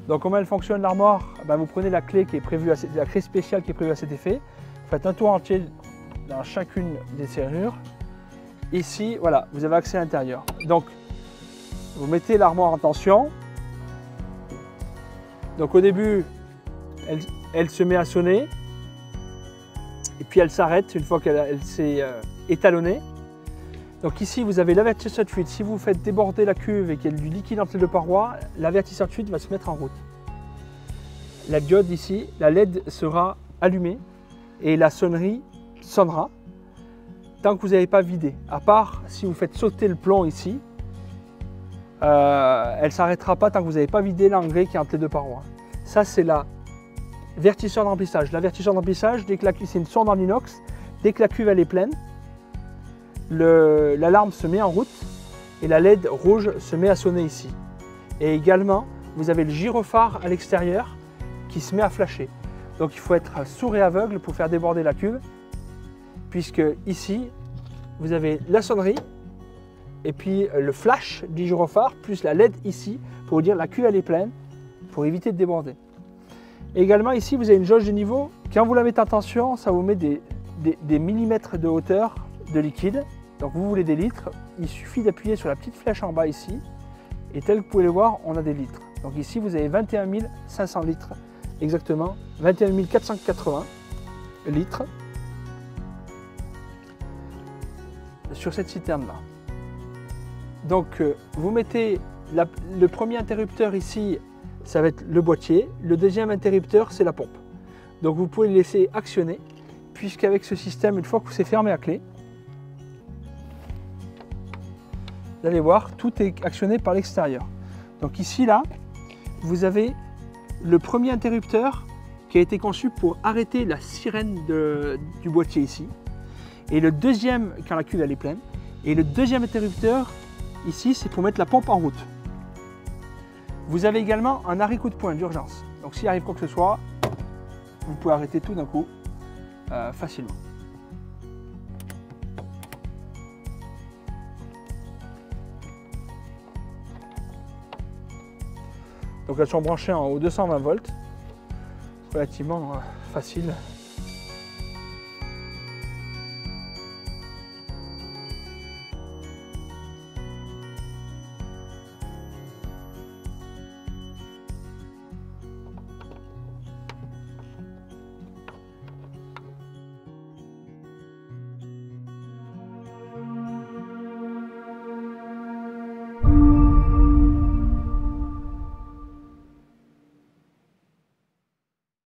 Donc comment elle fonctionne l'armoire? Vous prenez la clé qui est prévue, la clé spéciale qui est prévue à cet effet. Vous faites un tour entier dans chacune des serrures. Ici, voilà, vous avez accès à l'intérieur. Donc, vous mettez l'armoire en tension. Donc au début, elle se met à sonner. Et puis elle s'arrête une fois qu'elle s'est étalonnée. Donc ici, vous avez l'avertisseur de fuite. Si vous faites déborder la cuve et qu'il y a du liquide entre les deux parois, l'avertisseur de fuite va se mettre en route. La diode ici, la LED sera allumée et la sonnerie sonnera tant que vous n'avez pas vidé. À part si vous faites sauter le plomb ici, elle ne s'arrêtera pas tant que vous n'avez pas vidé l'engrais qui est entre les deux parois. Ça, c'est l'avertisseur d'emplissage. L'avertisseur d'emplissage, c'est une sonde en inox. Dès que la cuve elle est pleine, l'alarme se met en route et la LED rouge se met à sonner ici. Et également, vous avez le gyrophare à l'extérieur qui se met à flasher. Donc il faut être sourd et aveugle pour faire déborder la cuve, puisque ici, vous avez la sonnerie et puis le flash du gyrophare plus la LED ici pour vous dire la cuve elle est pleine pour éviter de déborder. Et également ici, vous avez une jauge de niveau. Quand vous la mettez en tension, ça vous met des millimètres de hauteur de liquide. Donc vous voulez des litres, il suffit d'appuyer sur la petite flèche en bas ici et tel que vous pouvez le voir, on a des litres. Donc ici vous avez 21 500 litres, exactement 21 480 litres sur cette citerne là. Donc vous mettez le premier interrupteur ici, ça va être le boîtier, le deuxième interrupteur c'est la pompe. Donc vous pouvez le laisser actionner puisqu'avec ce système, une fois que c'est fermé à clé, vous allez voir, tout est actionné par l'extérieur. Donc ici, là, vous avez le premier interrupteur qui a été conçu pour arrêter la sirène du boîtier ici. Et le deuxième, quand la cuve elle est pleine. Et le deuxième interrupteur, ici, c'est pour mettre la pompe en route. Vous avez également un arrêt coup de poing d'urgence. Donc s'il arrive quoi que ce soit, vous pouvez arrêter tout d'un coup facilement. Donc elles sont branchées en haut 220 volts, relativement facile.